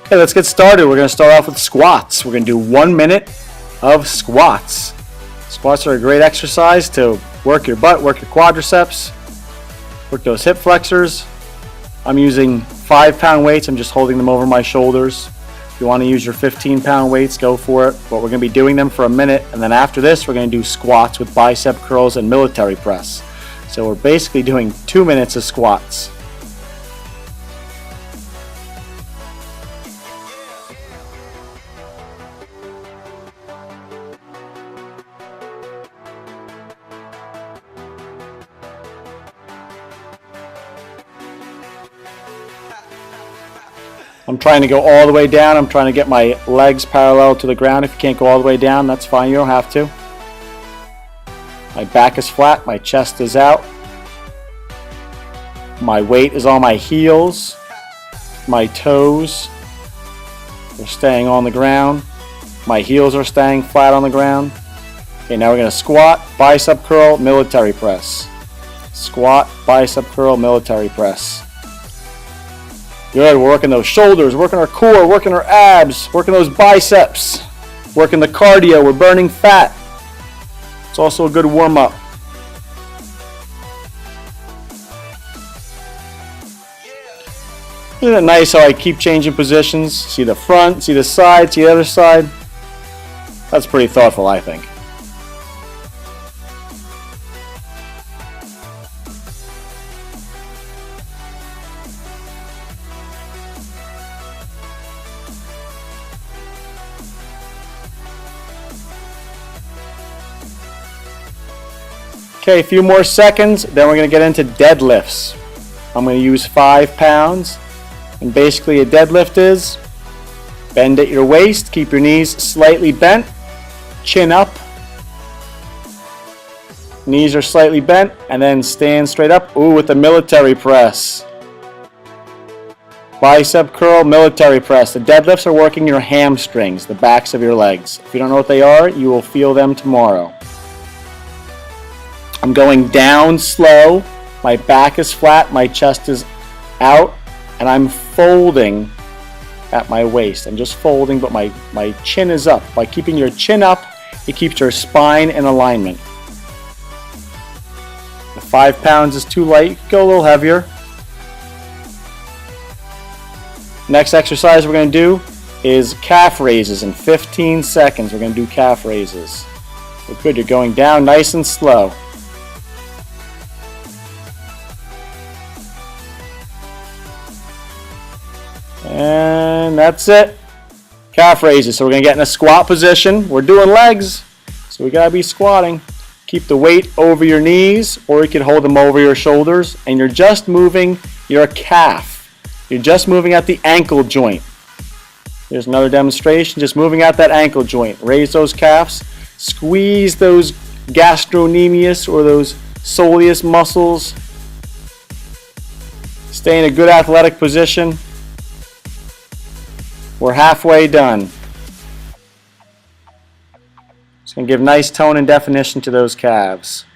Okay, let's get started. We're going to start off with squats. We're going to do 1 minute of squats. Squats are a great exercise to work your butt, work your quadriceps, work those hip flexors. I'm using 5-pound weights. I'm just holding them over my shoulders. If you want to use your 15-pound weights, go for it. But we're going to be doing them for a minute, and then after this, we're going to do squats with bicep curls and military press. So we're basically doing 2 minutes of squats. I'm trying to go all the way down. I'm trying to get my legs parallel to the ground. If you can't go all the way down, that's fine. You don't have to. My back is flat. My chest is out. My weight is on my heels. My toes are staying on the ground. My heels are staying flat on the ground. Okay, now we're going to squat, bicep curl, military press. Squat, bicep curl, military press. Good, we're working those shoulders, working our core, working our abs, working those biceps, working the cardio, we're burning fat. It's also a good warm-up. Isn't it nice how I keep changing positions? See the front, see the side, see the other side? That's pretty thoughtful, I think. Okay, a few more seconds, then we're going to get into deadlifts. I'm going to use 5 pounds, and basically a deadlift is bend at your waist, keep your knees slightly bent, chin up, knees are slightly bent, and then stand straight up. Ooh, with the military press. Bicep curl, military press. The deadlifts are working your hamstrings, the backs of your legs. If you don't know what they are, you will feel them tomorrow. I'm going down slow, my back is flat, my chest is out, and I'm folding at my waist. I'm just folding, but my chin is up. By keeping your chin up, it keeps your spine in alignment. If 5 pounds is too light, go a little heavier. Next exercise we're going to do is calf raises in 15 seconds. We're going to do calf raises. Good, you're going down nice and slow. And that's it. Calf raises. So we're going to get in a squat position. We're doing legs, so we got to be squatting. Keep the weight over your knees, or you can hold them over your shoulders, and you're just moving your calf. You're just moving at the ankle joint. There's another demonstration, just moving at that ankle joint. Raise those calves. Squeeze those gastrocnemius or those soleus muscles. Stay in a good athletic position. We're halfway done. Just going to give nice tone and definition to those calves.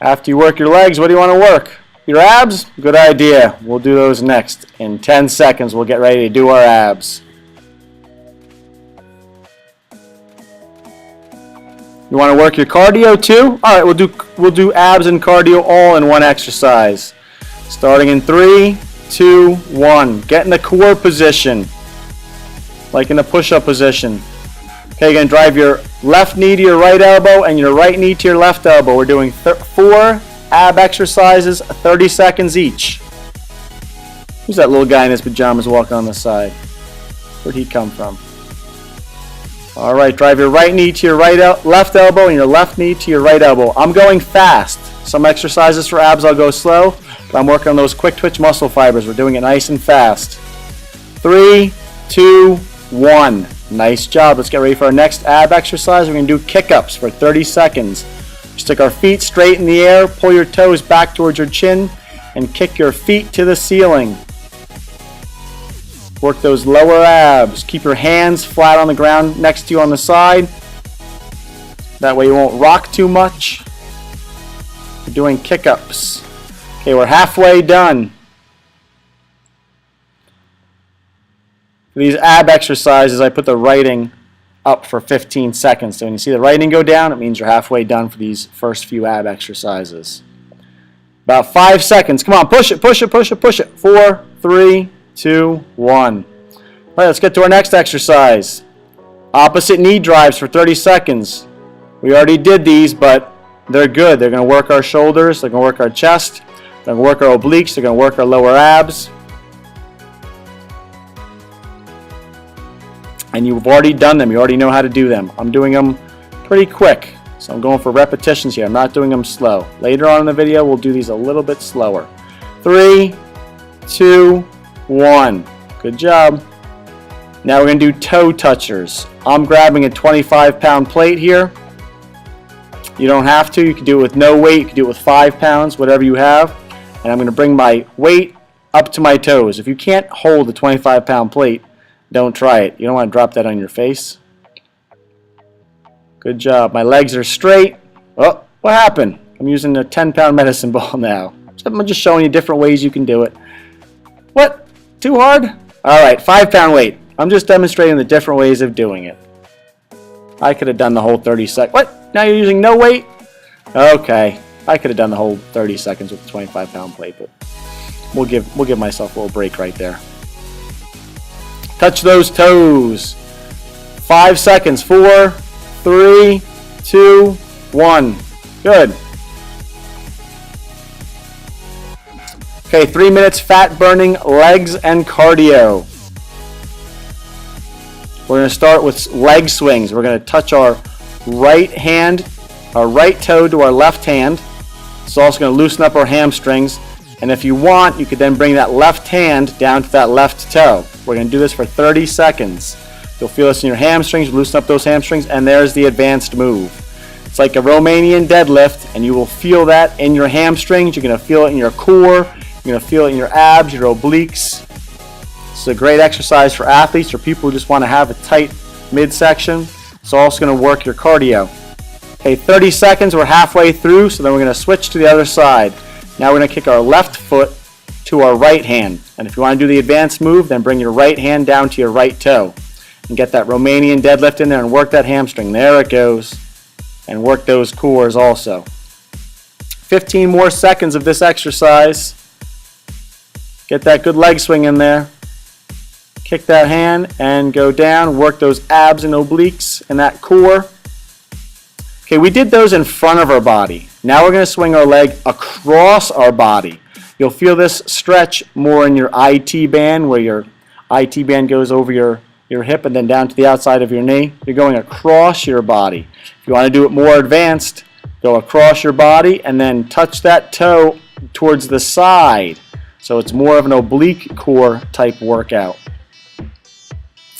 After you work your legs, what do you want to work? Your abs? Good idea. We'll do those next. In 10 seconds, we'll get ready to do our abs. You want to work your cardio too? All right, we'll do abs and cardio all in one exercise. Starting in 3, 2, 1. Get in the core position, like in the push-up position. Okay, you're going to drive your left knee to your right elbow and your right knee to your left elbow. We're doing 4 ab exercises, 30 seconds each. Who's that little guy in his pajamas walking on the side? Where'd he come from? All right, drive your right knee to your left elbow and your left knee to your right elbow. I'm going fast. Some exercises for abs I'll go slow, but I'm working on those quick twitch muscle fibers. We're doing it nice and fast. 3, 2, 1. Nice job. Let's get ready for our next ab exercise. We're going to do kick-ups for 30 seconds. Stick our feet straight in the air, pull your toes back towards your chin, and kick your feet to the ceiling. Work those lower abs. Keep your hands flat on the ground next to you on the side. That way you won't rock too much. doing kick-ups. Okay, we're halfway done. For these ab exercises, I put the writing up for 15 seconds. So when you see the writing go down, it means you're halfway done for these first few ab exercises. About 5 seconds. Come on, push it, push it, push it, push it. 4, 3, 2, 1. All right, let's get to our next exercise. Opposite knee drives for 30 seconds. We already did these, but they're good. They're going to work our shoulders. They're going to work our chest. They're going to work our obliques. They're going to work our lower abs. And you've already done them. You already know how to do them. I'm doing them pretty quick. So I'm going for repetitions here. I'm not doing them slow. Later on in the video, we'll do these a little bit slower. 3, 2, 1. Good job. Now we're going to do toe touchers. I'm grabbing a 25-pound plate here. You don't have to. You can do it with no weight. You can do it with 5 pounds, whatever you have. And I'm going to bring my weight up to my toes. If you can't hold a 25-pound plate, don't try it. You don't want to drop that on your face. Good job. My legs are straight. Oh, what happened? I'm using a 10-pound medicine ball now. So I'm just showing you different ways you can do it. What? Too hard? All right, 5-pound weight. I'm just demonstrating the different ways of doing it. I could have done the whole 30 seconds. What? Now you're using no weight? Okay. I could have done the whole 30 seconds with the 25-pound plate, but we'll give myself a little break right there. Touch those toes. 5 seconds. 4, 3, 2, 1. Good. Okay, 3 minutes fat burning legs and cardio. We're going to start with leg swings. We're going to touch our right hand, our right toe to our left hand. It's also going to loosen up our hamstrings. And if you want, you could then bring that left hand down to that left toe. We're going to do this for 30 seconds. You'll feel this in your hamstrings, loosen up those hamstrings, and there's the advanced move. It's like a Romanian deadlift, and you will feel that in your hamstrings. You're going to feel it in your core. You're going to feel it in your abs, your obliques. It's a great exercise for athletes or people who just want to have a tight midsection. It's also going to work your cardio. Okay, 30 seconds. We're halfway through, so then we're going to switch to the other side. Now we're going to kick our left foot to our right hand. And if you want to do the advanced move, then bring your right hand down to your right toe. And get that Romanian deadlift in there and work that hamstring. There it goes. And work those cores also. 15 more seconds of this exercise. Get that good leg swing in there. Kick that hand and go down. Work those abs and obliques and that core. Okay, we did those in front of our body. Now we're going to swing our leg across our body. You'll feel this stretch more in your IT band, where your IT band goes over your hip and then down to the outside of your knee. You're going across your body. If you want to do it more advanced, go across your body and then touch that toe towards the side. So it's more of an oblique core type workout.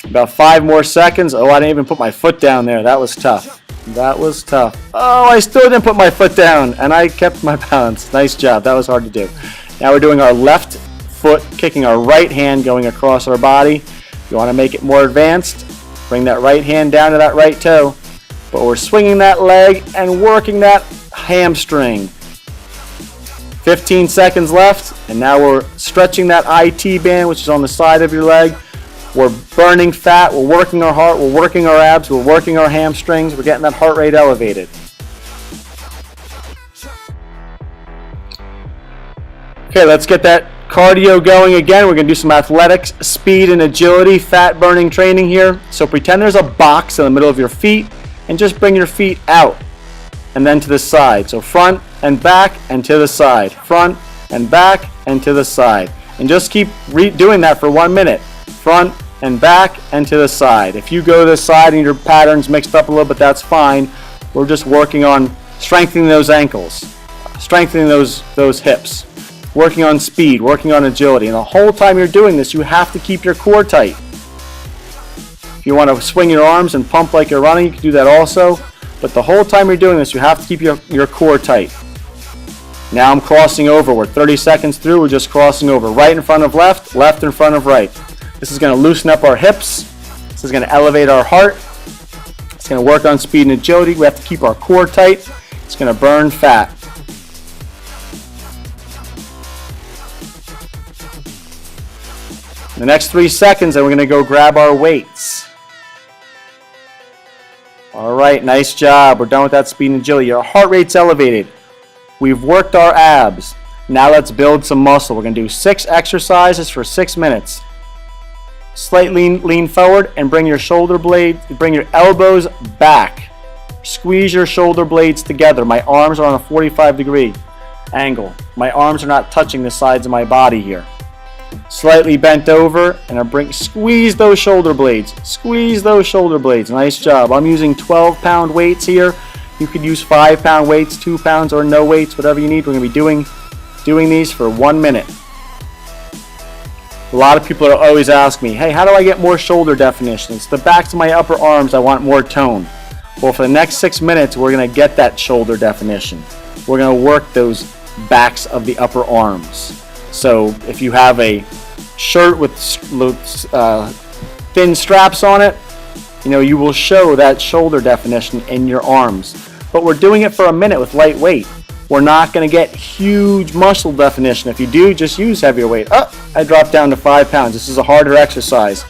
About 5 more seconds. Oh, I didn't even put my foot down there. That was tough. That was tough. Oh, I still didn't put my foot down, and I kept my balance. Nice job. That was hard to do. Now we're doing our left foot, kicking our right hand, going across our body. If you want to make it more advanced, bring that right hand down to that right toe. But we're swinging that leg and working that hamstring. 15 seconds left, and now we're stretching that IT band, which is on the side of your leg. We're burning fat, we're working our heart, we're working our abs, we're working our hamstrings, we're getting that heart rate elevated. Okay, let's get that cardio going again. We're going to do some athletics, speed, and agility, fat burning training here. So pretend there's a box in the middle of your feet, and just bring your feet out and then to the side. So front and back and to the side. Front and back and to the side. And just keep doing that for 1 minute. Front and back and to the side. If you go to the side and your pattern's mixed up a little bit, that's fine. We're just working on strengthening those ankles, strengthening those hips, working on speed, working on agility. And the whole time you're doing this, you have to keep your core tight. If you want to swing your arms and pump like you're running, you can do that also. But the whole time you're doing this, you have to keep your core tight. Now I'm crossing over. We're 30 seconds through. We're just crossing over. Right in front of left, left in front of right. This is going to loosen up our hips. This is going to elevate our heart. It's going to work on speed and agility. We have to keep our core tight. It's going to burn fat. The next 3 seconds, and we're going to go grab our weights. All right, nice job. We're done with that speed and agility. Our heart rate's elevated. We've worked our abs. Now let's build some muscle. We're going to do 6 exercises for 6 minutes. Slightly lean forward and bring your shoulder blades, bring your elbows back. Squeeze your shoulder blades together. My arms are on a 45-degree angle. My arms are not touching the sides of my body here. Slightly bent over, and I squeeze those shoulder blades. Squeeze those shoulder blades. Nice job. I'm using 12-pound weights here. You could use 5-pound weights, 2 pounds, or no weights, whatever you need. We're going to be doing these for 1 minute. A lot of people are always asking me, hey, how do I get more shoulder definition? It's the backs of my upper arms. I want more tone. Well, for the next 6 minutes, we're going to get that shoulder definition. We're going to work those backs of the upper arms. So if you have a shirt with thin straps on it, you will show that shoulder definition in your arms. But we're doing it for a minute with light weight. We're not going to get huge muscle definition. If you do, just use heavier weight. Oh, I dropped down to 5 pounds. This is a harder exercise.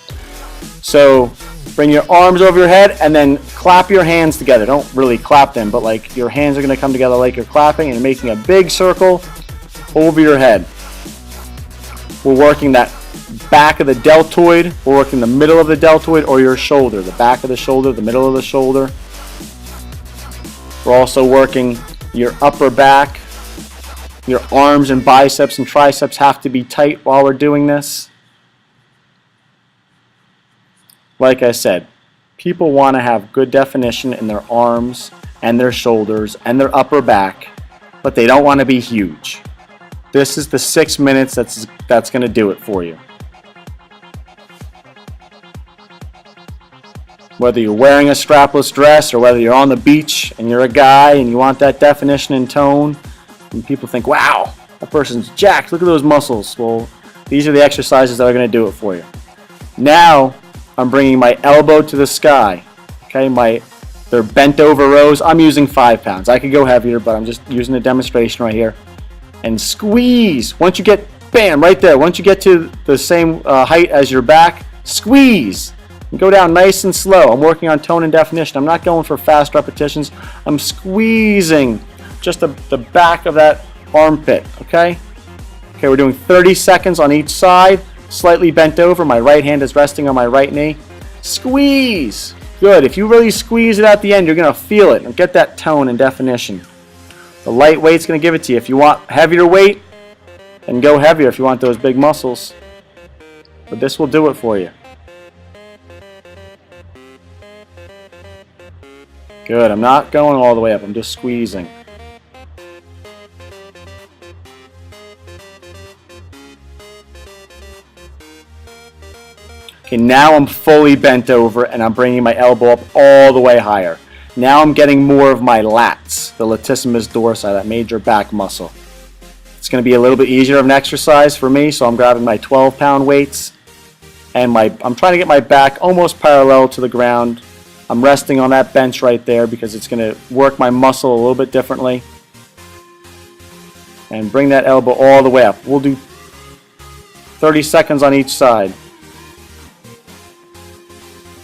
So bring your arms over your head and then clap your hands together. Don't really clap them, but like your hands are going to come together like you're clapping and making a big circle over your head. We're working that back of the deltoid. We're working the middle of the deltoid or your shoulder. The back of the shoulder, the middle of the shoulder. We're also working your upper back. Your arms and biceps and triceps have to be tight while we're doing this. Like I said, people want to have good definition in their arms and their shoulders and their upper back, but they don't want to be huge. This is the 6 minutes that's going to do it for you. Whether you're wearing a strapless dress or whether you're on the beach and you're a guy and you want that definition and tone, and people think, wow, that person's jacked, look at those muscles. Well, these are the exercises that are going to do it for you. Now, I'm bringing my elbow to the sky. Okay, they're bent over rows. I'm using 5 pounds. I could go heavier, but I'm just using a demonstration right here. And squeeze. Once you get, bam, right there. Once you get to the same height as your back, squeeze. And go down nice and slow. I'm working on tone and definition. I'm not going for fast repetitions. I'm squeezing just the back of that armpit. Okay? Okay, we're doing 30 seconds on each side. Slightly bent over. My right hand is resting on my right knee. Squeeze. Good. If you really squeeze it at the end, you're going to feel it and get that tone and definition. The light weight's going to give it to you. If you want heavier weight, then go heavier if you want those big muscles. But this will do it for you. Good. I'm not going all the way up. I'm just squeezing. Okay, now I'm fully bent over and I'm bringing my elbow up all the way higher. Now I'm getting more of my lats, the latissimus dorsi, that major back muscle. It's going to be a little bit easier of an exercise for me, so I'm grabbing my 12-pound weights and I'm trying to get my back almost parallel to the ground. I'm resting on that bench right there because it's going to work my muscle a little bit differently. And bring that elbow all the way up. We'll do 30 seconds on each side.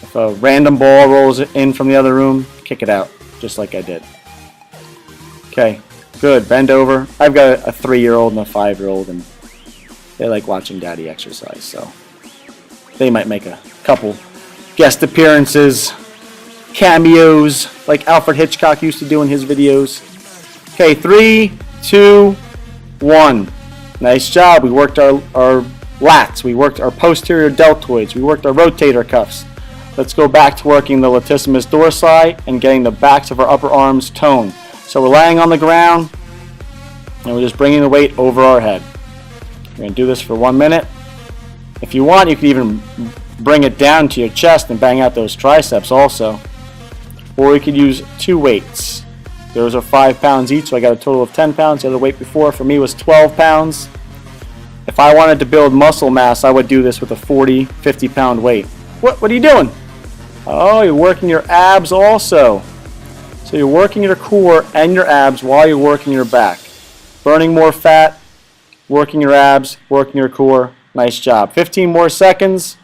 If a random ball rolls in from the other room, kick it out, just like I did. Okay, good. Bend over. I've got a 3-year-old and a 5-year-old, and they like watching Daddy exercise, so they might make a couple guest appearances, cameos, like Alfred Hitchcock used to do in his videos. Okay, 3, 2, 1. Nice job. We worked our lats. We worked our posterior deltoids. We worked our rotator cuffs. Let's go back to working the latissimus dorsi and getting the backs of our upper arms toned. So we're laying on the ground and we're just bringing the weight over our head. We're going to do this for 1 minute. If you want, you can even bring it down to your chest and bang out those triceps also. Or you could use 2 weights. Those are 5 pounds each, so I got a total of 10 pounds. The other weight before for me was 12 pounds. If I wanted to build muscle mass, I would do this with a 40, 50-pound weight. What are you doing? Oh, you're working your abs also. So you're working your core and your abs while you're working your back. Burning more fat, working your abs, working your core, Nice job. 15 more seconds.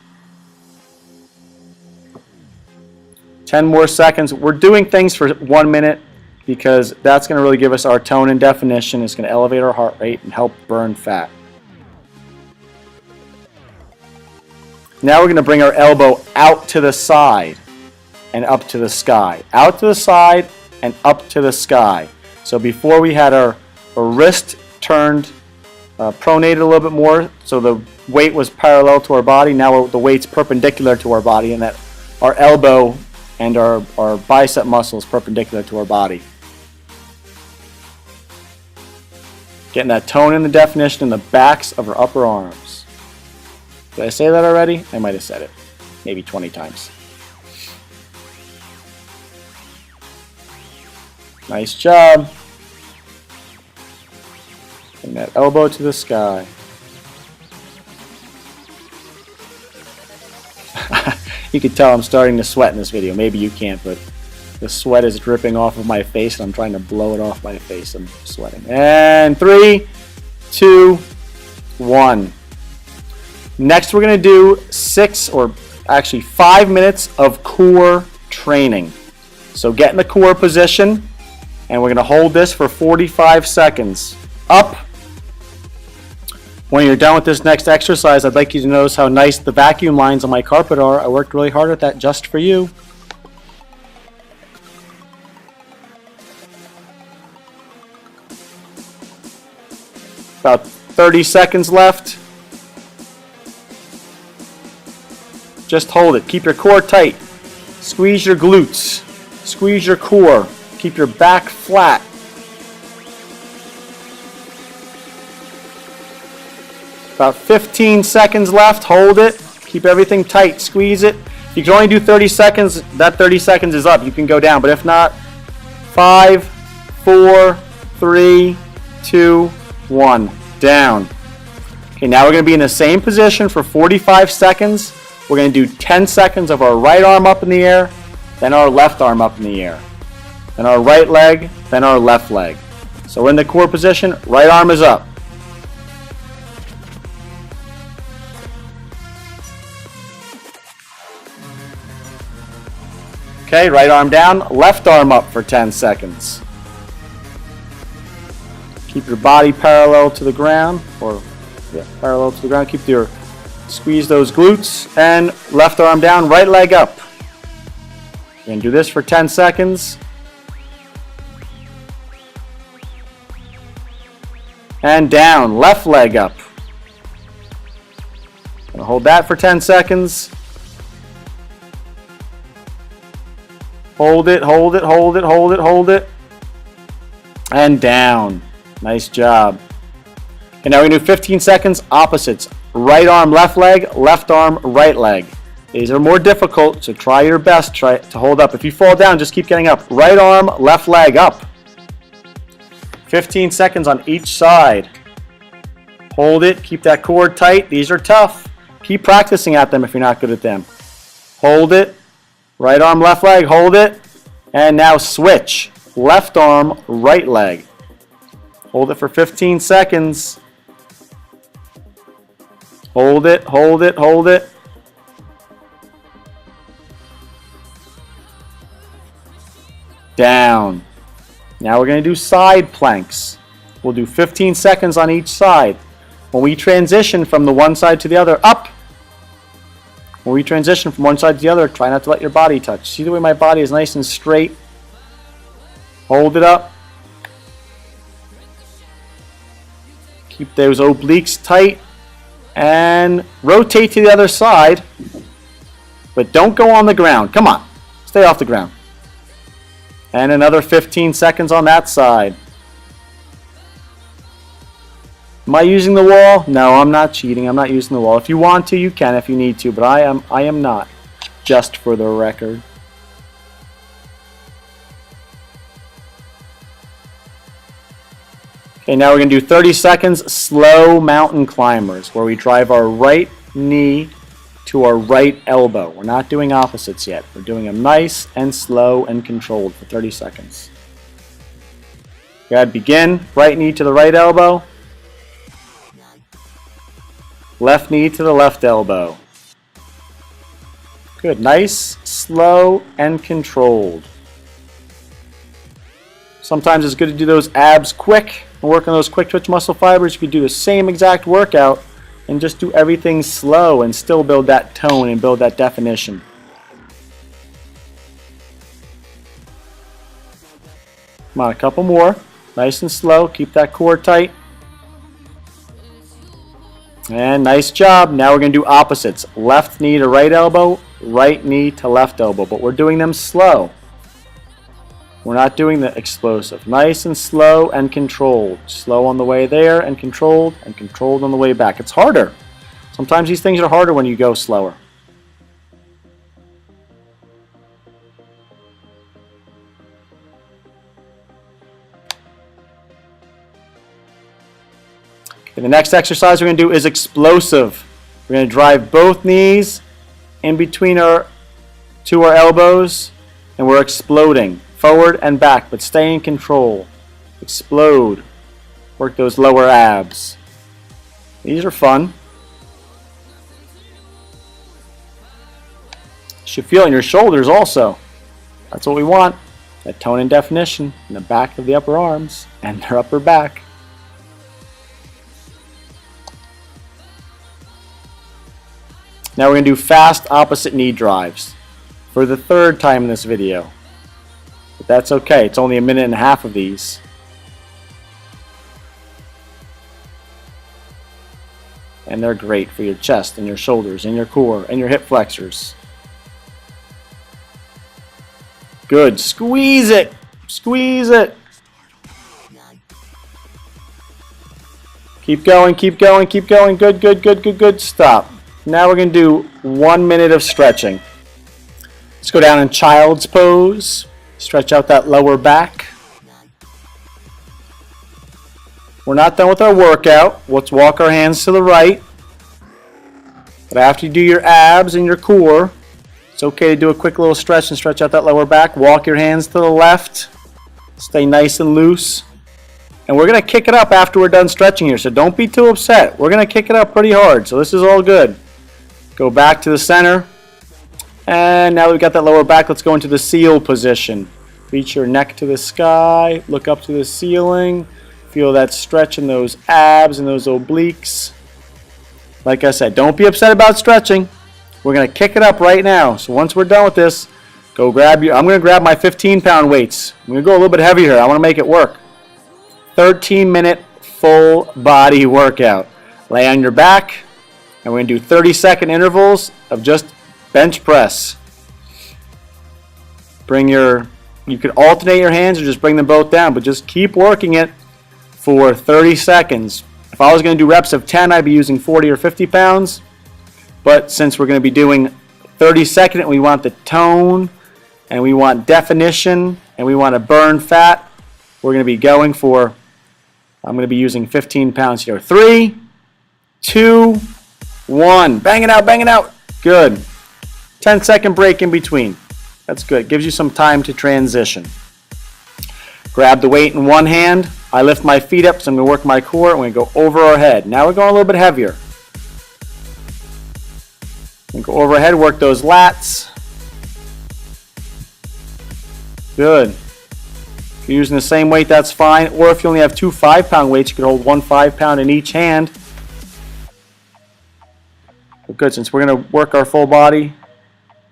10 more seconds. We're doing things for 1 minute because that's going to really give us our tone and definition. It's going to elevate our heart rate and help burn fat. Now we're going to bring our elbow out to the side and up to the sky. Out to the side and up to the sky. So before we had our wrist turned, pronated a little bit more, so the weight was parallel to our body. Now the weight's perpendicular to our body, and that our elbow and our bicep muscle is perpendicular to our body. Getting that tone and the definition in the backs of our upper arms. Did I say that already? I might have said it. Maybe 20 times. Nice job. Bring that elbow to the sky. You can tell I'm starting to sweat in this video. Maybe you can't, but the sweat is dripping off of my face, and I'm trying to blow it off my face. I'm sweating. And 3, 2, 1. Next, we're going to do 5 minutes of core training. So get in the core position, and we're going to hold this for 45 seconds. Up. When you're done with this next exercise, I'd like you to notice how nice the vacuum lines on my carpet are. I worked really hard at that just for you. About 30 seconds left. Just hold it. Keep your core tight. Squeeze your glutes. Squeeze your core. Keep your back flat. About 15 seconds left. Hold it. Keep everything tight. Squeeze it. You can only do 30 seconds. That 30 seconds is up. You can go down. But if not, 5, 4, 3, 2, 1. Down. Okay, now we're going to be in the same position for 45 seconds. We're going to do 10 seconds of our right arm up in the air, then our left arm up in the air, then our right leg, then our left leg. So in the core position, right arm is up. Okay, right arm down, left arm up for 10 seconds. Keep your body parallel to the ground, parallel to the ground. Squeeze those glutes, and left arm down, right leg up. We're going to do this for 10 seconds. And down, left leg up. Going to hold that for 10 seconds. Hold it, hold it, hold it, hold it, hold it. And down. Nice job. Okay, now we're going to do 15 seconds opposites. Right arm, left leg, left arm, right leg. These are more difficult, so try your best to hold up. If you fall down, just keep getting up. Right arm, left leg up. 15 seconds on each side. Hold it, keep that core tight. These are tough. Keep practicing at them if you're not good at them. Hold it. Right arm, left leg, hold it. And now switch. Left arm, right leg. Hold it for 15 seconds. Hold it, hold it, hold it. Down. Now we're going to do side planks. We'll do 15 seconds on each side. When we transition from the one side to the other, up. When we transition from one side to the other, try not to let your body touch. See the way my body is nice and straight? Hold it up. Keep those obliques tight. And rotate to the other side. But don't go on the ground. Come on. Stay off the ground. And another 15 seconds on that side. Am I using the wall? No, I'm not cheating. I'm not using the wall. If you want to, you can if you need to, but I am not. Just for the record. Okay, now we're going to do 30 seconds slow mountain climbers, where we drive our right knee to our right elbow. We're not doing opposites yet. We're doing them nice and slow and controlled for 30 seconds. Go ahead, begin. Right knee to the right elbow. Left knee to the left elbow. Good. Nice, slow, and controlled. Sometimes it's good to do those abs quick and work on those quick twitch muscle fibers. You could do the same exact workout and just do everything slow and still build that tone and build that definition. Come on, a couple more. Nice and slow. Keep that core tight. And nice job. Now we're going to do opposites. Left knee to right elbow, right knee to left elbow. But we're doing them slow. We're not doing the explosive. Nice and slow and controlled. Slow on the way there and controlled on the way back. It's harder. Sometimes these things are harder when you go slower. Okay, the next exercise we're going to do is explosive. We're going to drive both knees in between our elbows, and we're exploding forward and back, but stay in control. Explode. Work those lower abs. These are fun. You should feel it in your shoulders also. That's what we want. That tone and definition in the back of the upper arms and their upper back. Now we're going to do fast opposite knee drives for the third time in this video. But that's okay. It's only a minute and a half of these. And they're great for your chest and your shoulders and your core and your hip flexors. Good. Squeeze it. Squeeze it. Keep going, keep going, keep going. Good, good, good, good, good. Stop. Now we're going to do 1 minute of stretching. Let's go down in child's pose. Stretch out that lower back. We're not done with our workout. Let's walk our hands to the right. But after you do your abs and your core, it's okay to do a quick little stretch and stretch out that lower back. Walk your hands to the left. Stay nice and loose. And we're going to kick it up after we're done stretching here, so don't be too upset. We're going to kick it up pretty hard, so this is all good. Go back to the center. And now that we've got that lower back, let's go into the seal position. Reach your neck to the sky. Look up to the ceiling. Feel that stretch in those abs and those obliques. Like I said, don't be upset about stretching. We're going to kick it up right now. So once we're done with this, go grab your... I'm going to grab my 15-pound weights. I'm going to go a little bit heavier here. I want to make it work. 13-minute full body workout. Lay on your back. And we're going to do 30-second intervals of just bench press. You could alternate your hands or just bring them both down, but just keep working it for 30 seconds. If I was going to do reps of 10, I'd be using 40 or 50 pounds. But since we're going to be doing 30-second and we want the tone and we want definition and we want to burn fat, we're going to be going for, I'm going to be using 15 pounds here. 3, 2, 1. Bang it out, bang it out. Good. 10-second break in between. That's good. Gives you some time to transition. Grab the weight in one hand. I lift my feet up, so I'm going to work my core. I'm going to go over our head. Now we're going a little bit heavier. I'm going to go overhead, work those lats. Good. If you're using the same weight, that's fine. Or if you only have 2 5-pound weights, you can hold 1 5-pound in each hand. But good, since we're going to work our full body,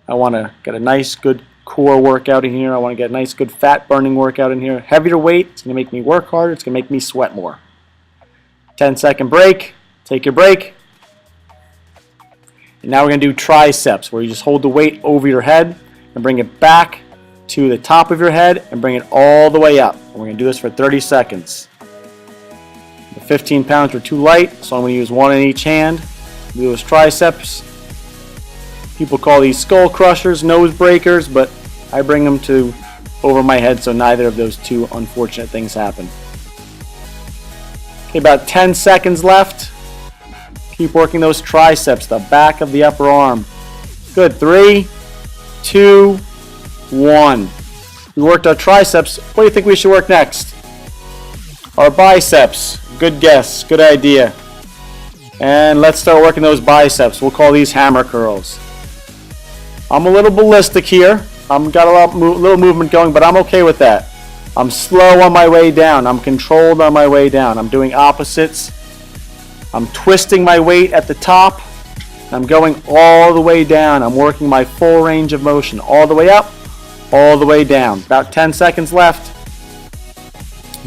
I want to get a nice, good core workout in here. I want to get a nice, good fat burning workout in here. Heavier weight, it's going to make me work harder. It's going to make me sweat more. 10-second break. Take your break. And now we're going to do triceps, where you just hold the weight over your head and bring it back to the top of your head and bring it all the way up. And we're going to do this for 30 seconds. The 15 pounds were too light, so I'm going to use 1 in each hand. Do those triceps. People call these skull crushers, nose breakers, but I bring them to over my head so neither of those two unfortunate things happen. Okay, about 10 seconds left. Keep working those triceps, the back of the upper arm. Good. 3, 2, 1. We worked our triceps. What do you think we should work next? Our biceps. Good guess. Good idea. And let's start working those biceps. We'll call these hammer curls. I'm a little ballistic here. I've got a little movement going, but I'm okay with that. I'm slow on my way down. I'm controlled on my way down. I'm doing opposites. I'm twisting my weight at the top. I'm going all the way down. I'm working my full range of motion. All the way up, all the way down. About 10 seconds left.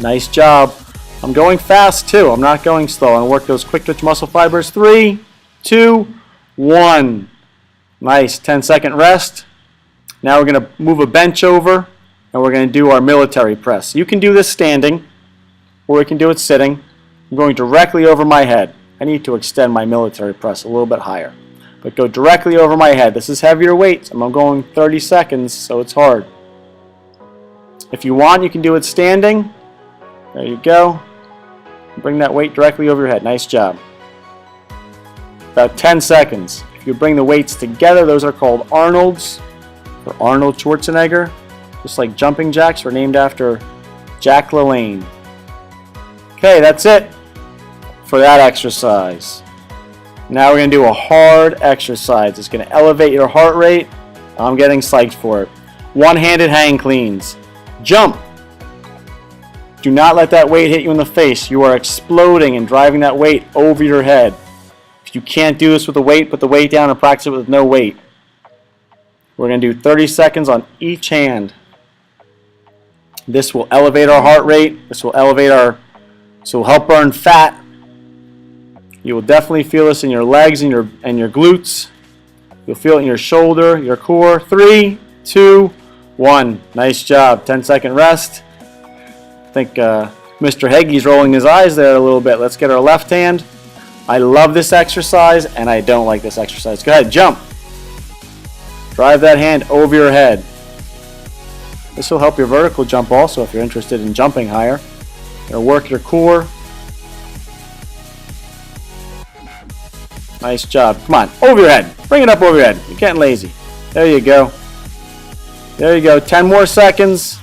Nice job. I'm going fast too. I'm not going slow. I'm going to work those quick twitch muscle fibers. 3, 2, 1. Nice. 10-second rest. Now we're going to move a bench over and we're going to do our military press. You can do this standing or you can do it sitting. I'm going directly over my head. I need to extend my military press a little bit higher. But go directly over my head. This is heavier weights. I'm going 30 seconds, so it's hard. If you want, you can do it standing. There you go. Bring that weight directly over your head. Nice job. About 10 seconds. If you bring the weights together, those are called Arnold's, or Arnold Schwarzenegger. Just like jumping jacks were named after Jack LaLanne. Okay, that's it for that exercise. Now we're going to do a hard exercise. It's going to elevate your heart rate. I'm getting psyched for it. One-handed hang cleans. Jump. Do not let that weight hit you in the face. You are exploding and driving that weight over your head. If you can't do this with the weight, put the weight down and practice it with no weight. We're going to do 30 seconds on each hand. This will elevate our heart rate. This will help burn fat. You will definitely feel this in your legs and your glutes. You'll feel it in your shoulder, your core. 3, 2, 1. Nice job. 10-second rest. I think Mr. Heggy's rolling his eyes there a little bit. Let's get our left hand. I love this exercise and I don't like this exercise. Go ahead, jump. Drive that hand over your head. This will help your vertical jump also if you're interested in jumping higher. You're going to work your core. Nice job. Come on, over your head. Bring it up over your head. You're getting lazy. There you go. There you go. 10 more seconds.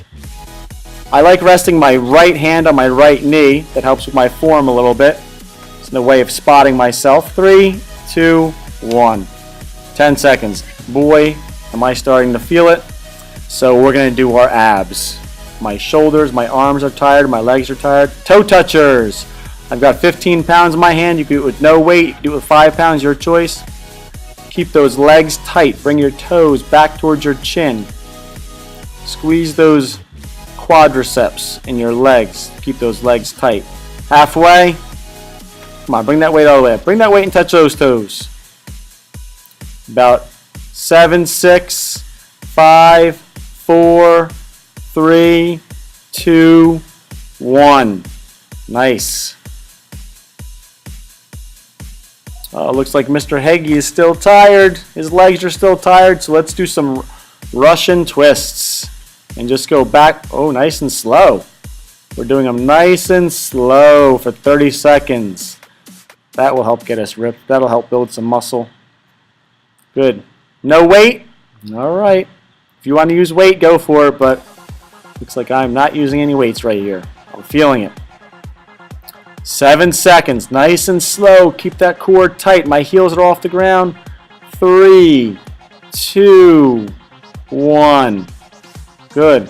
I like resting my right hand on my right knee. That helps with my form a little bit. It's a way of spotting myself. 3, 2, 1. 10 seconds. Boy, am I starting to feel it. So we're going to do our abs. My shoulders, my arms are tired, my legs are tired. Toe touchers. I've got 15 pounds in my hand. You can do it with no weight. You can do it with 5 pounds, your choice. Keep those legs tight. Bring your toes back towards your chin. Squeeze those quadriceps in your legs. Keep those legs tight. Halfway. Come on, bring that weight all the way up. Bring that weight and touch those toes. About 7, 6, 5, 4, 3, 2, 1. Nice. Looks like Mr. Heggy is still tired. His legs are still tired, so let's do some Russian twists. And just go back, nice and slow. We're doing them nice and slow for 30 seconds. That will help get us ripped. That'll help build some muscle. Good. No weight? All right. If you want to use weight, go for it, but looks like I'm not using any weights right here. I'm feeling it. 7 seconds. Nice and slow. Keep that core tight. My heels are off the ground. 3, 2, 1. Good.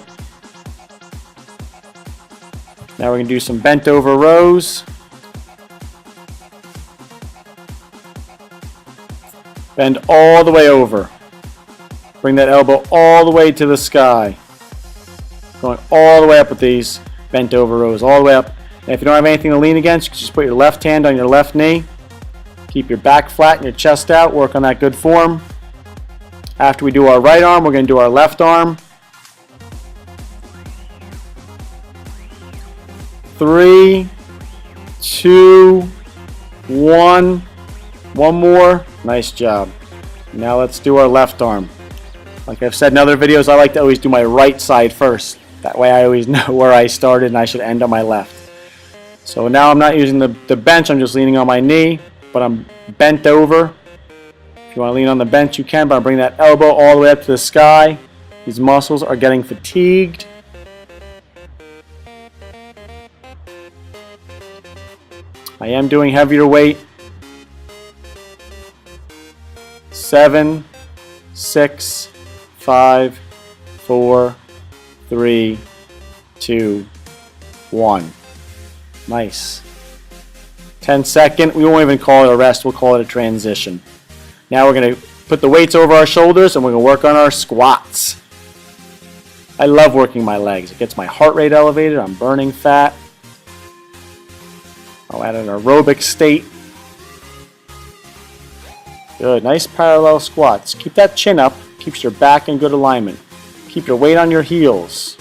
Now we're going to do some bent over rows. Bend all the way over. Bring that elbow all the way to the sky. Going all the way up with these bent over rows, all the way up. And if you don't have anything to lean against, you can just put your left hand on your left knee. Keep your back flat and your chest out. Work on that good form. After we do our right arm, we're going to do our left arm. 3, 2, 1. One more. Nice job. Now let's do our left arm. Like I've said in other videos, I like to always do my right side first. That way I always know where I started and I should end on my left. So now I'm not using the bench, I'm just leaning on my knee, but I'm bent over. If you want to lean on the bench, you can, but I'll bring that elbow all the way up to the sky. These muscles are getting fatigued. I am doing heavier weight. 7, 6, 5, 4, 3, 2, 1. Nice. 10-second. We won't even call it a rest. We'll call it a transition. Now we're going to put the weights over our shoulders and we're going to work on our squats. I love working my legs. It gets my heart rate elevated. I'm burning fat. I'll add an aerobic state. Good. Nice parallel squats. Keep that chin up. Keeps your back in good alignment. Keep your weight on your heels.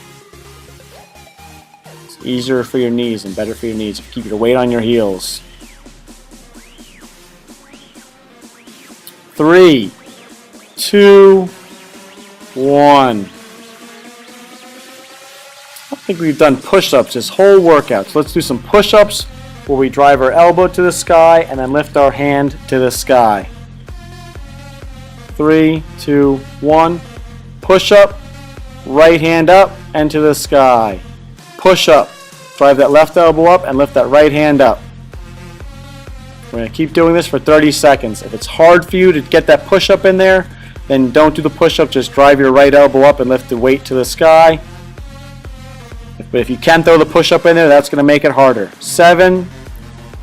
It's easier for your knees and better for your knees if you keep your weight on your heels. 3, 2, 1. I think we've done push-ups this whole workout. So let's do some push-ups where we drive our elbow to the sky and then lift our hand to the sky. 3, 2, 1. Push up, right hand up and to the sky. Push up, drive that left elbow up and lift that right hand up. We're going to keep doing this for 30 seconds. If it's hard for you to get that push up in there, then don't do the push up. Just drive your right elbow up and lift the weight to the sky. But if you can throw the push up in there, that's going to make it harder. 7,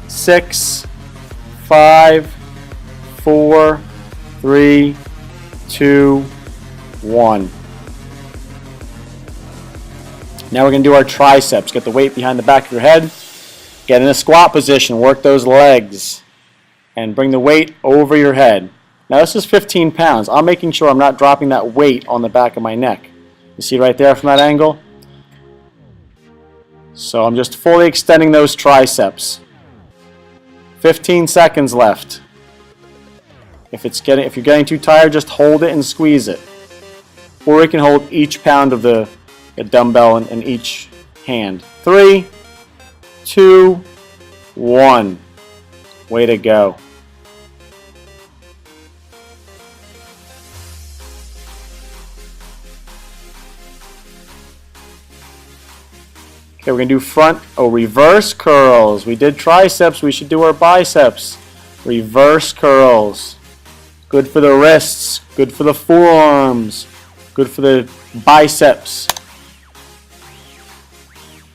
6, 5, 4, 3, 2, 1. Now we're going to do our triceps. Get the weight behind the back of your head. Get in a squat position. Work those legs. And bring the weight over your head. Now this is 15 pounds. I'm making sure I'm not dropping that weight on the back of my neck. You see right there from that angle? So I'm just fully extending those triceps. 15 seconds left. If you're getting too tired, just hold it and squeeze it. Or you can hold each pound of the dumbbell in each hand. 3, 2, 1. Way to go. Okay, we're going to do reverse curls. We did triceps, we should do our biceps. Reverse curls. Good for the wrists, good for the forearms, good for the biceps.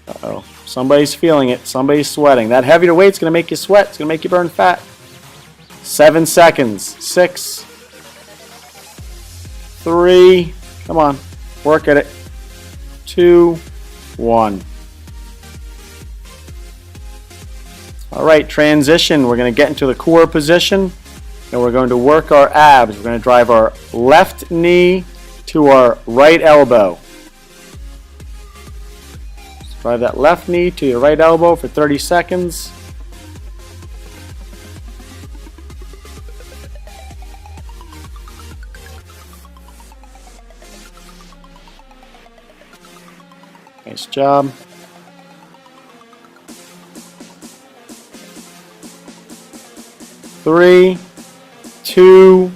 Uh-oh, somebody's feeling it, somebody's sweating. That heavier weight's going to make you sweat, it's going to make you burn fat. 7 seconds. 6, 3, come on, work at it. 2, 1. Alright, transition. We're going to get into the core position and we're going to work our abs. We're going to drive our left knee to our right elbow. Just drive that left knee to your right elbow for 30 seconds. Nice job. Three, 2,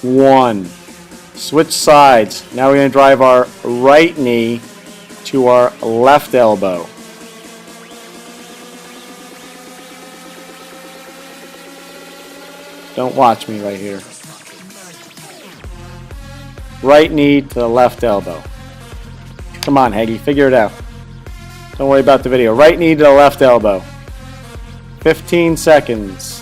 1. Switch sides. Now we're going to drive our right knee to our left elbow. Don't watch me right here. Right knee to the left elbow. Come on, Heggy, figure it out. Don't worry about the video. Right knee to the left elbow. 15 seconds.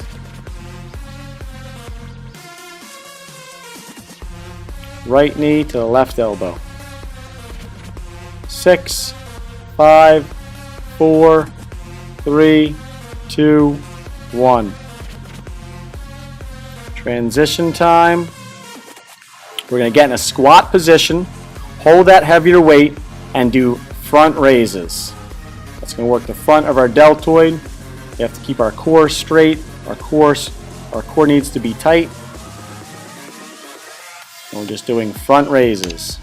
Right knee to the left elbow. 6, 5, 4, 3, 2, 1. Transition time. We're going to get in a squat position, hold that heavier weight, and do front raises. That's going to work the front of our deltoid. We have to keep our core straight. Our core needs to be tight. And we're just doing front raises.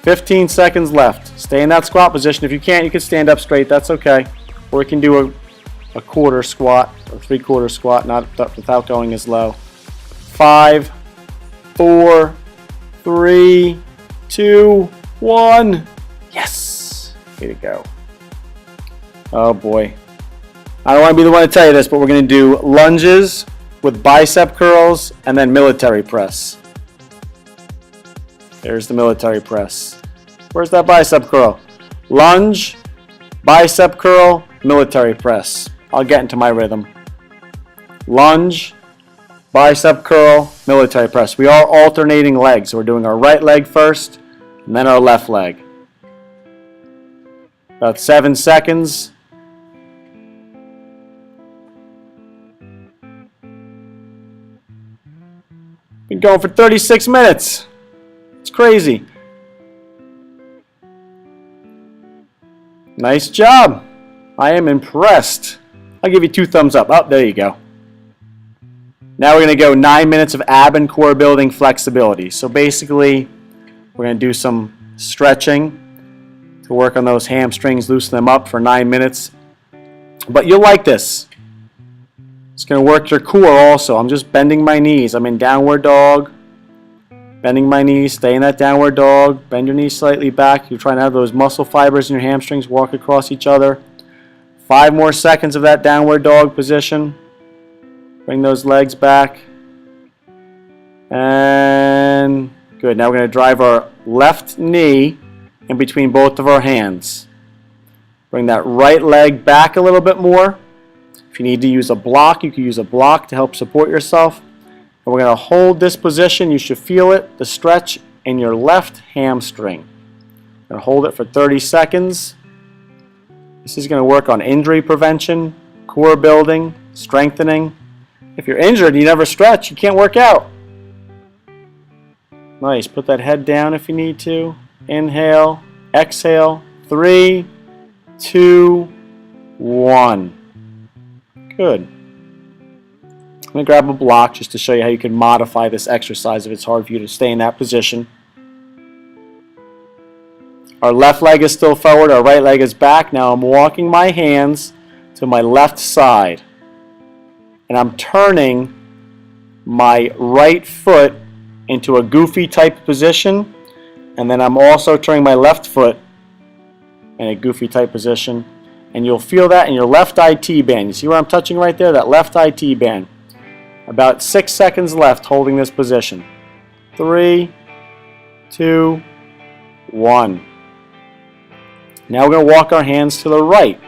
15 seconds left. Stay in that squat position. If you can't, you can stand up straight. That's okay. Or you can do a quarter squat or 3/4 squat, without going as low. 5, 4, 3, 2, 1. Yes. Way to go. Oh boy. I don't want to be the one to tell you this, but we're going to do lunges with bicep curls and then military press. There's the military press. Where's that bicep curl? Lunge, bicep curl, military press. I'll get into my rhythm. Lunge, bicep curl, military press. We are alternating legs. So we're doing our right leg first and then our left leg. About 7 seconds. Been going for 36 minutes. It's crazy. Nice job. I am impressed. I'll give you 2 thumbs up. Oh, there you go. Now we're going to go 9 minutes of ab and core building flexibility. So basically, we're going to do some stretching to work on those hamstrings, loosen them up for 9 minutes. But you'll like this. It's going to work your core also. I'm just bending my knees. I'm in downward dog. Bending my knees, stay in that downward dog. Bend your knees slightly back. You're trying to have those muscle fibers in your hamstrings walk across each other. 5 more seconds of that downward dog position. Bring those legs back. And good. Now we're going to drive our left knee in between both of our hands. Bring that right leg back a little bit more. If you need to use a block, you can use a block to help support yourself. And we're going to hold this position. You should feel it, the stretch in your left hamstring. We're going to hold it for 30 seconds. This is going to work on injury prevention, core building, strengthening. If you're injured and you never stretch, you can't work out. Nice. Put that head down if you need to. Inhale, exhale. 3, 2, 1. Good. I'm going to grab a block just to show you how you can modify this exercise if it's hard for you to stay in that position. Our left leg is still forward, our right leg is back. Now I'm walking my hands to my left side. And I'm turning my right foot into a goofy type position. And then I'm also turning my left foot in a goofy type position. And you'll feel that in your left IT band. You see where I'm touching right there? That left IT band. About 6 seconds left holding this position. 3, 2, 1. Now we're going to walk our hands to the right.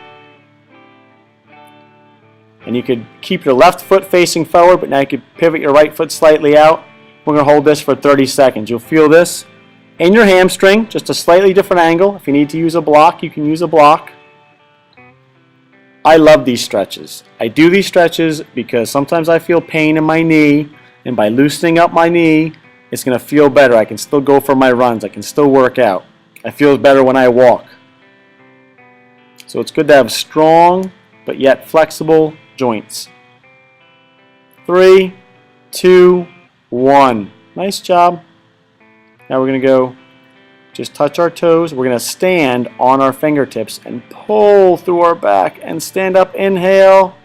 And you could keep your left foot facing forward, but now you could pivot your right foot slightly out. We're going to hold this for 30 seconds. You'll feel this in your hamstring, just a slightly different angle. If you need to use a block, you can use a block. I love these stretches. I do these stretches because sometimes I feel pain in my knee, and by loosening up my knee, it's going to feel better. I can still go for my runs. I can still work out. I feel better when I walk. So it's good to have strong but yet flexible joints. 3, 2, 1. Nice job. Now we're going to go just touch our toes. We're going to stand on our fingertips and pull through our back and stand up. Inhale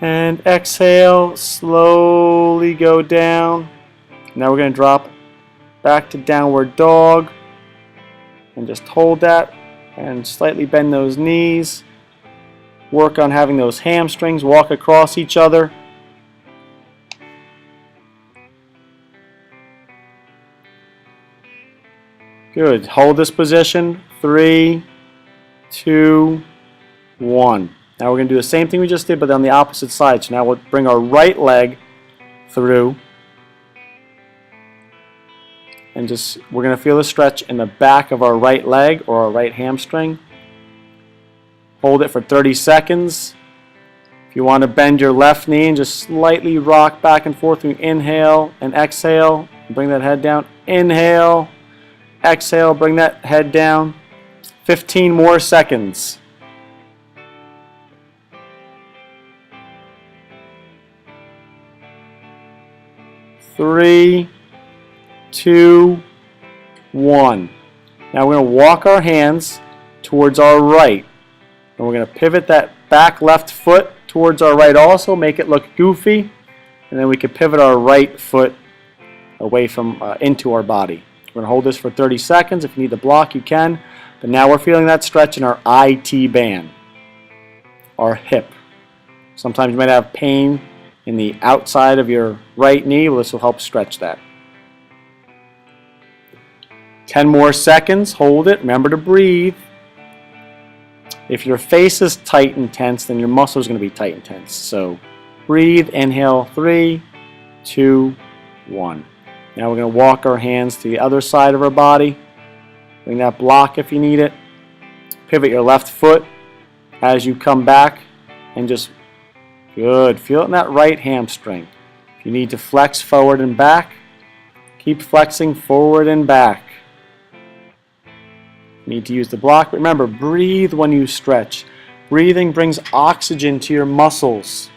and exhale. Slowly go down. Now we're going to drop back to downward dog and just hold that and slightly bend those knees. Work on having those hamstrings walk across each other. Good. Hold this position. 3, 2, 1. Now we're going to do the same thing we just did, but on the opposite side. So now we'll bring our right leg through. And we're going to feel a stretch in the back of our right leg or our right hamstring. Hold it for 30 seconds. If you want to bend your left knee and just slightly rock back and forth, through inhale and exhale. Bring that head down. Inhale. Exhale, bring that head down. 15 more seconds. 3, 2, 1. Now we're going to walk our hands towards our right. And we're going to pivot that back left foot towards our right also, make it look goofy. And then we can pivot our right foot away from into our body. We're going to hold this for 30 seconds. If you need to block, you can. But now we're feeling that stretch in our IT band, our hip. Sometimes you might have pain in the outside of your right knee. This will help stretch that. 10 more seconds. Hold it. Remember to breathe. If your face is tight and tense, then your muscles are going to be tight and tense. So breathe. Inhale. 3, 2, 1. Now we're going to walk our hands to the other side of our body. Bring that block if you need it. Pivot your left foot as you come back and just good. Feel it in that right hamstring. If you need to flex forward and back, keep flexing forward and back. You need to use the block. Remember, breathe when you stretch. Breathing brings oxygen to your muscles.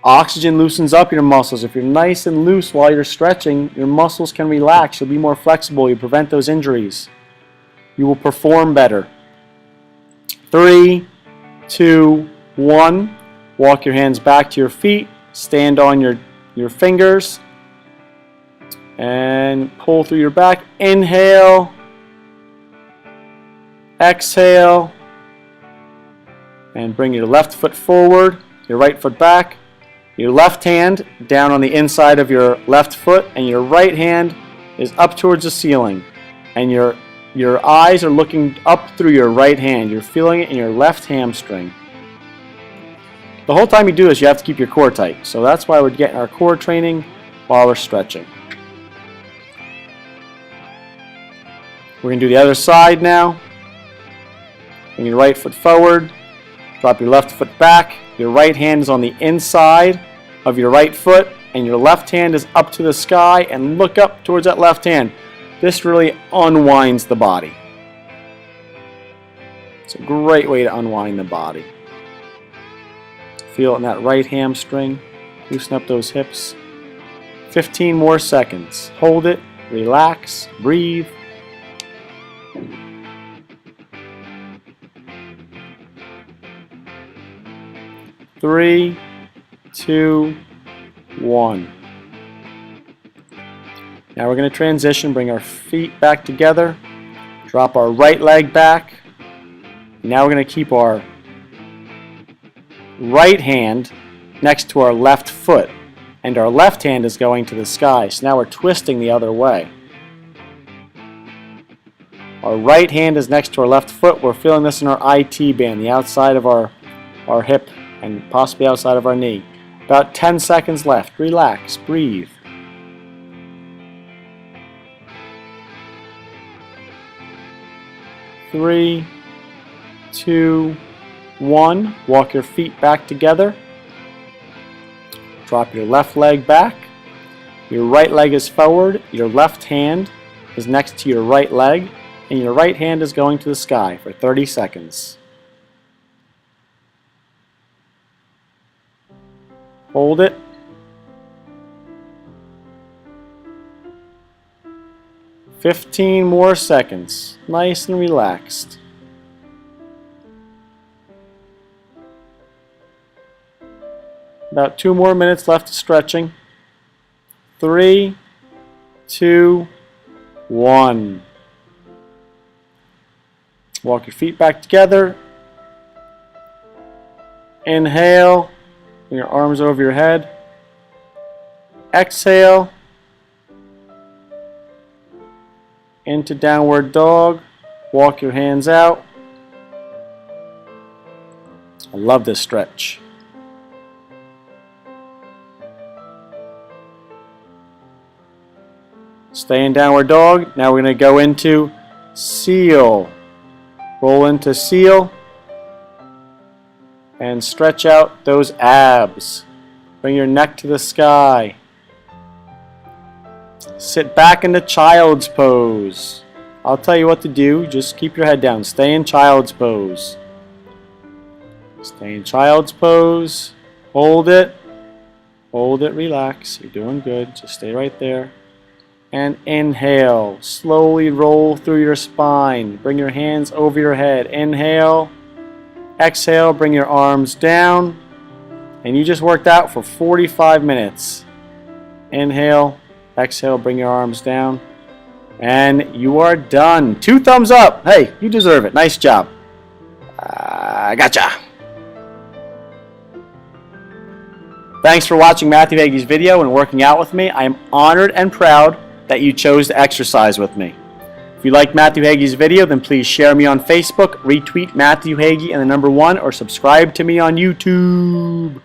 Oxygen loosens up your muscles. If you're nice and loose while you're stretching, your muscles can relax. You'll be more flexible. You prevent those injuries. You will perform better. 3, 2, 1. Walk your hands back to your feet. Stand on your fingers. And pull through your back. Inhale. Exhale. And bring your left foot forward. Your right foot back. Your left hand down on the inside of your left foot. And your right hand is up towards the ceiling. And your eyes are looking up through your right hand. You're feeling it in your left hamstring. The whole time you do this, you have to keep your core tight. So that's why we're getting our core training while we're stretching. We're going to do the other side now. Bring your right foot forward. Drop your left foot back. Your right hand is on the inside of your right foot. And your left hand is up to the sky. And look up towards that left hand. This really unwinds the body. It's a great way to unwind the body. Feel it in that right hamstring. Loosen up those hips. 15 more seconds. Hold it. Relax. Breathe. Three, 2, 1. Now we're going to transition. Bring our feet back together. Drop our right leg back. Now we're going to keep our right hand next to our left foot, and our left hand is going to the sky. So now we're twisting the other way. Our right hand is next to our left foot. We're feeling this in our IT band, the outside of our hip and possibly outside of our knee. About 10 seconds left. Relax, breathe. Three, 2, 1. Walk your feet back together. Drop your left leg back. Your right leg is forward. Your left hand is next to your right leg. And your right hand is going to the sky for 30 seconds. Hold it. "15 more seconds. Nice and relaxed. About 2 more minutes left of stretching. 3, 2, 1. Walk your feet back together. Inhale. Bring your arms over your head. Exhale. Into downward dog. Walk your hands out. I love this stretch. Stay in downward dog. Now we're going to go into seal. Roll into seal. And stretch out those abs. Bring your neck to the sky. Sit back into child's pose. I'll tell you what to do. Just keep your head down. Stay in child's pose. Stay in child's pose. Hold it. Hold it. Relax. You're doing good. Just stay right there. And inhale. Slowly roll through your spine. Bring your hands over your head. Inhale. Exhale. Bring your arms down. And you just worked out for 45 minutes. Inhale. Exhale. Bring your arms down. And you are done. 2 thumbs up. Hey, you deserve it. Nice job. Gotcha. Thanks for watching Matthew Hagee's video and working out with me. I am honored and proud that you chose to exercise with me. If you like Matthew Hagee's video, then please share me on Facebook, retweet Matthew Hagee and the number 1, or subscribe to me on YouTube.